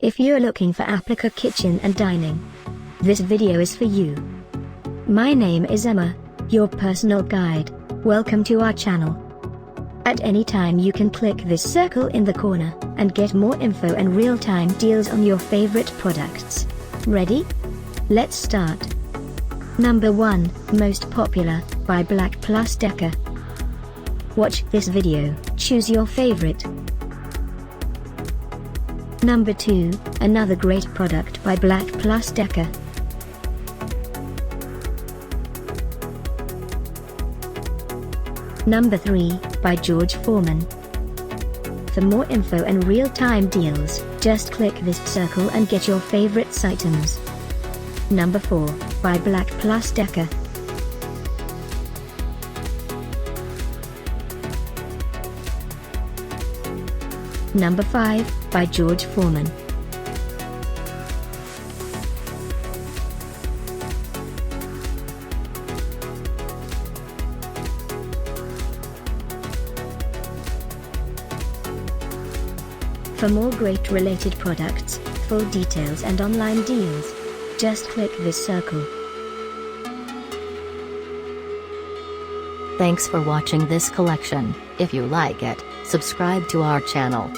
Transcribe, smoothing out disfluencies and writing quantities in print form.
If you're looking for Applica kitchen and dining, this video is for you. My name is Emma, your personal guide. Welcome to our channel. At any time you can click this circle in the corner, and get more info and real-time deals on your favorite products. Ready? Let's start. Number 1, Most Popular, by BLACK+DECKER. Watch this video, choose your favorite. Number 2, another great product by BLACK+DECKER. Number 3, by Foreman. For more info and real-time deals, just click this circle and get your favorite items. Number 4, by BLACK+DECKER. Number 5, by Foreman. For more great related products, full details and online deals, just click this circle. Thanks for watching this collection. If you like it, subscribe to our channel.